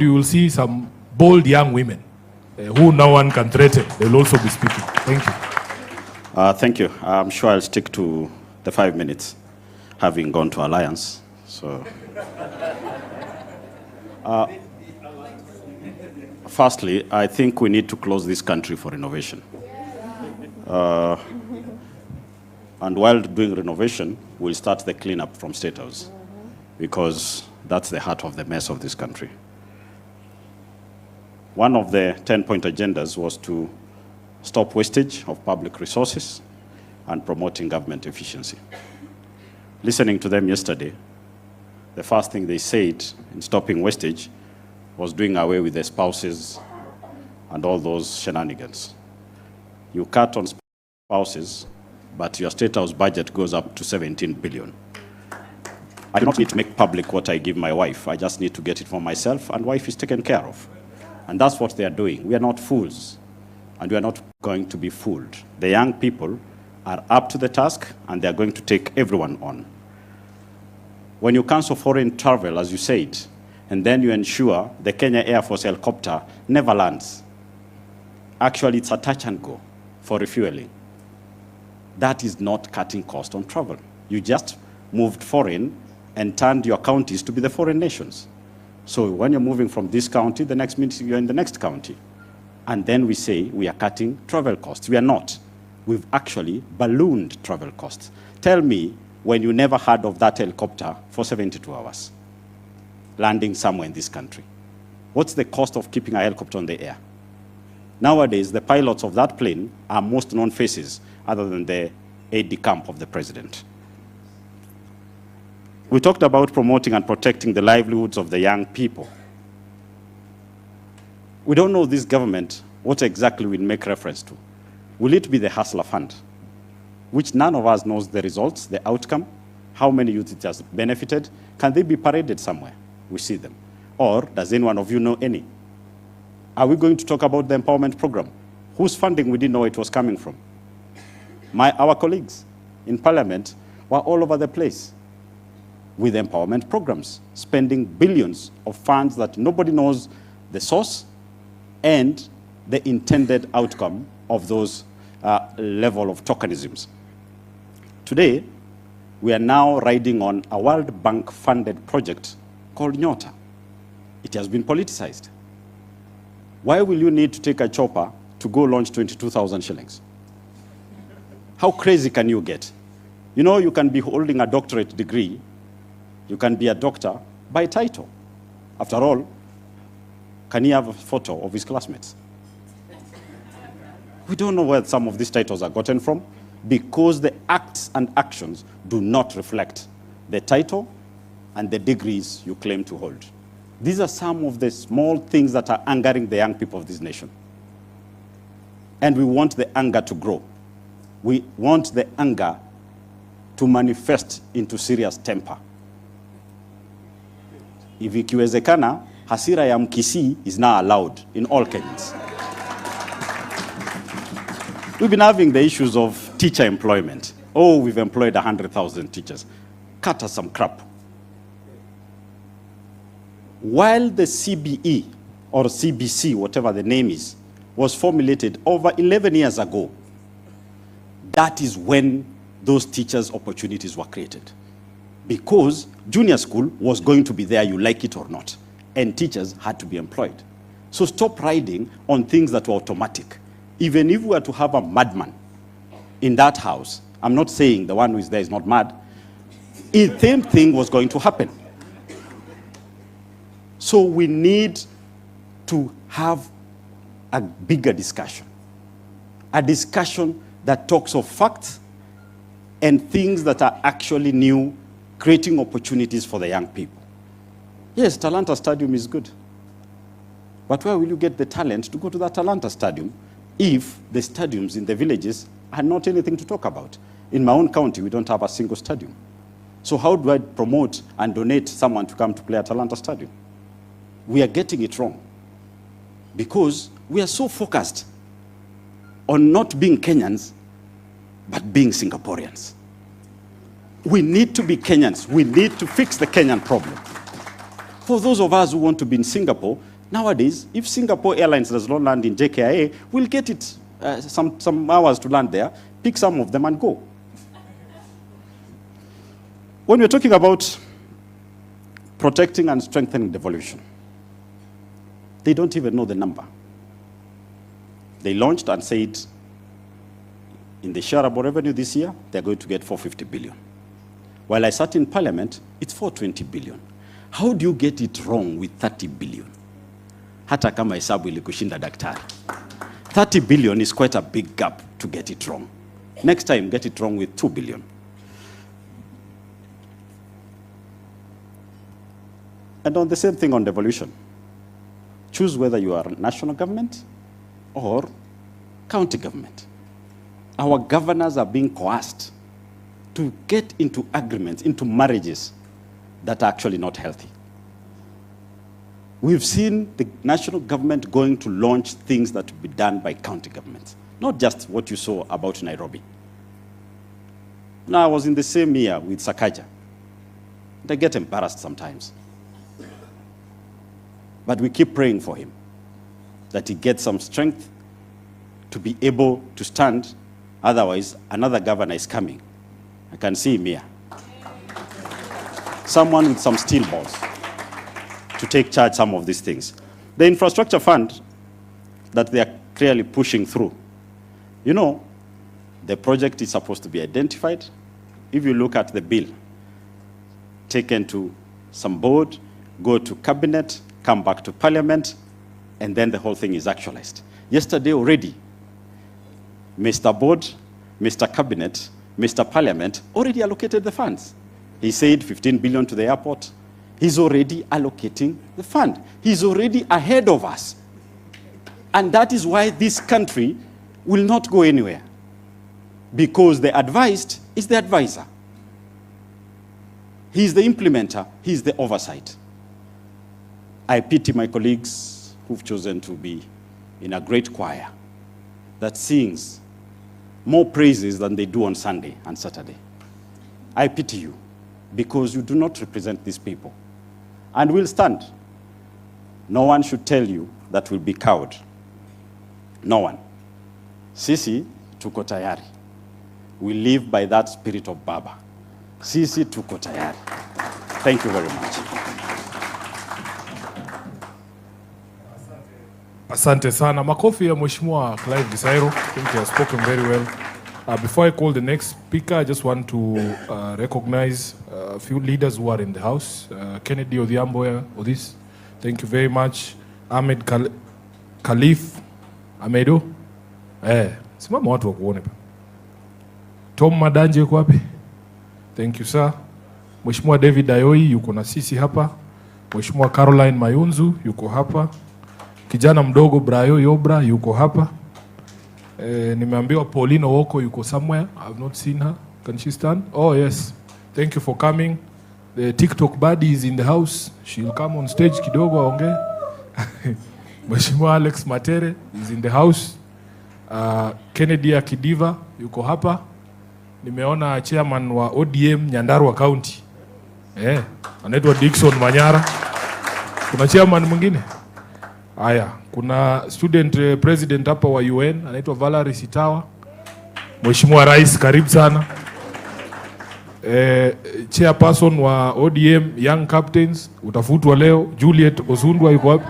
you will see some bold young women who no one can threaten. They will also be speaking. Thank you. Thank you. I'm sure I'll stick to the 5 minutes, having gone to Alliance. So, firstly, I think we need to close this country for renovation. And while doing renovation, we'll start the cleanup from State House, because that's the heart of the mess of this country. One of the 10-point agendas was to stop wastage of public resources and promoting government efficiency. Listening to them yesterday, the first thing they said in stopping wastage was doing away with the spouses and all those shenanigans. You cut on spouses, but your State House budget goes up to 17 billion. I do not need to make public what I give my wife. I just need to get it for myself, and wife is taken care of. And that's what they are doing. We are not fools, and we are not going to be fooled. The young people are up to the task, and they are going to take everyone on. When you cancel foreign travel, as you said, and then you ensure the Kenya Air Force helicopter never lands, actually it's a touch and go for refueling. That is not cutting cost on travel. You just moved foreign and turned your counties to be the foreign nations. So when you're moving from this county, the next minute you're in the next county. And then we say we are cutting travel costs. We are not. We've actually ballooned travel costs. Tell me when you never heard of that helicopter for 72 hours, landing somewhere in this country. What's the cost of keeping a helicopter on the air? Nowadays, the pilots of that plane are most known faces other than the aide-de-camp of the president. We talked about promoting and protecting the livelihoods of the young people. We don't know this government what exactly we'll make reference to. Will it be the Hustler Fund, which none of us knows the results, the outcome, how many youth it has benefited? Can they be paraded somewhere? We see them. Or does any one of you know any? Are we going to talk about the empowerment program? Whose funding we didn't know it was coming from? Our colleagues in Parliament were all over the place with empowerment programs, spending billions of funds that nobody knows the source and the intended outcome of those level of tokenisms. Today, we are now riding on a World Bank-funded project called Nyota. It has been politicized. Why will you need to take a chopper to go launch 22,000 shillings? How crazy can you get? You know, you can be holding a doctorate degree, you can be a doctor by title. After all, can he have a photo of his classmates? We don't know where some of these titles are gotten from because the acts and actions do not reflect the title and the degrees you claim to hold. These are some of the small things that are angering the young people of this nation. And we want the anger to grow. We want the anger to manifest into serious temper. If ikiwezekana, hasira ya mkisi is now allowed in all Kenyans. We've been having the issues of teacher employment. Oh, we've employed 100,000 teachers. Cut us some crap. While the CBE, or CBC, whatever the name is, was formulated over 11 years ago, that is when those teachers' opportunities were created. Because junior school was going to be there, you like it or not, and teachers had to be employed. So stop riding on things that were automatic. Even if we were to have a madman in that house, I'm not saying the one who is there is not mad, the same thing was going to happen. So we need to have a bigger discussion, a discussion that talks of facts and things that are actually new, creating opportunities for the young people. Yes, Talanta Stadium is good. But where will you get the talent to go to that Talanta Stadium if the stadiums in the villages are not anything to talk about? In my own county, we don't have a single stadium. So how do I promote and donate someone to come to play at Talanta Stadium? We are getting it wrong because we are so focused on not being Kenyans, but being Singaporeans. We need to be Kenyans. We need to fix the Kenyan problem. For those of us who want to be in Singapore, Nowadays, if Singapore Airlines does not land in JKIA, we'll get it some hours to land there, pick some of them and go. When we're talking about protecting and strengthening devolution, they don't even know the number. They launched and said in the shareable revenue this year, they're going to get 450 billion. While I sat in parliament, it's 420 billion. How do you get it wrong with 30 billion? Hata kama hesabu ilikushinda daktari. 30 billion is quite a big gap to get it wrong. Next time, get it wrong with 2 billion. And on the same thing on devolution, choose whether you are national government or county government. Our governors are being coerced to get into agreements, into marriages that are actually not healthy. We've seen the national government going to launch things that will be done by county governments, not just what you saw about Nairobi. Now, I was in the same year with Sakaja. They get embarrassed sometimes. But we keep praying for him, that he gets some strength to be able to stand. Otherwise, another governor is coming. I can see him here. Someone with some steel balls to take charge some of these things. The infrastructure fund that they are clearly pushing through, you know, the project is supposed to be identified. If you look at the bill, taken to some board, go to cabinet, come back to parliament, and then the whole thing is actualized. Yesterday already, Mr. Board, Mr. Cabinet, Mr. Parliament already allocated the funds. He said 15 billion to the airport. He's already allocating the fund. He's already ahead of us. And that is why this country will not go anywhere. Because the advised is the advisor. He's the implementer, he's the oversight. I pity my colleagues who've chosen to be in a great choir that sings more praises than they do on Sunday and Saturday. I pity you because you do not represent these people. And we'll stand. No one should tell you that we'll be cowed. No one. Sisi tuko tayari. We live by that spirit of Baba. Sisi tuko tayari. Thank you very much. Asante sana. Makofi ya Mheshimiwa Clive Gisairo. I think he has spoken very well. Before I call the next speaker, I just want to recognize a few leaders who are in the house. Kennedy Odhiambo Odis, thank you very much. Ahmed Khalif Amedo. Simama watu wakuone. Tom Madanje yuko wapi? Thank you sir. Mheshimiwa David Ayoi yuko na sisi hapa. Mheshimiwa Caroline Mayunzu yuko hapa. Kijana mdogo Brayo Yobra yuko hapa. Nimeambiwa Pauline Woko yuko somewhere. I have not seen her. Can she stand? Oh yes. Thank you for coming. The TikTok buddy is in the house. She'll come on stage kidogo aongee. Mheshimiwa Alex Matere is in the house. Kennedy Akidiva yuko hapa. Nimeona chairman wa ODM Nyandarua County. Anaitwa Dickson Manyara. Kuna chairman mwingine? Aya, kuna student president hapa wa UN, anaitwa Valerie Sitawa. Mheshimiwa Rais, karibu sana. Chairperson wa ODM Young Captains, utafutwa leo, Juliet Osundwa yuko wapi?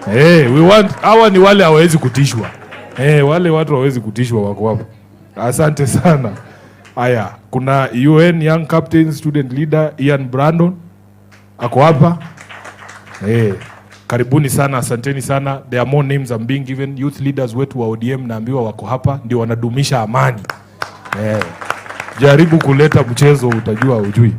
We want, hawa ni wale hawezi kutishwa. Wale watu hawezi kutishwa wako hapo. Asante sana. Aya, kuna UN Young Captains student leader Ian Brandon, ako hapa. Karibuni sana, asanteni sana. There are more names I'm being given. Youth leaders wetu wa ODM naambiwa wako hapa, ndio wanadumisha amani. Jaribu kuleta mchezo utajua ujui.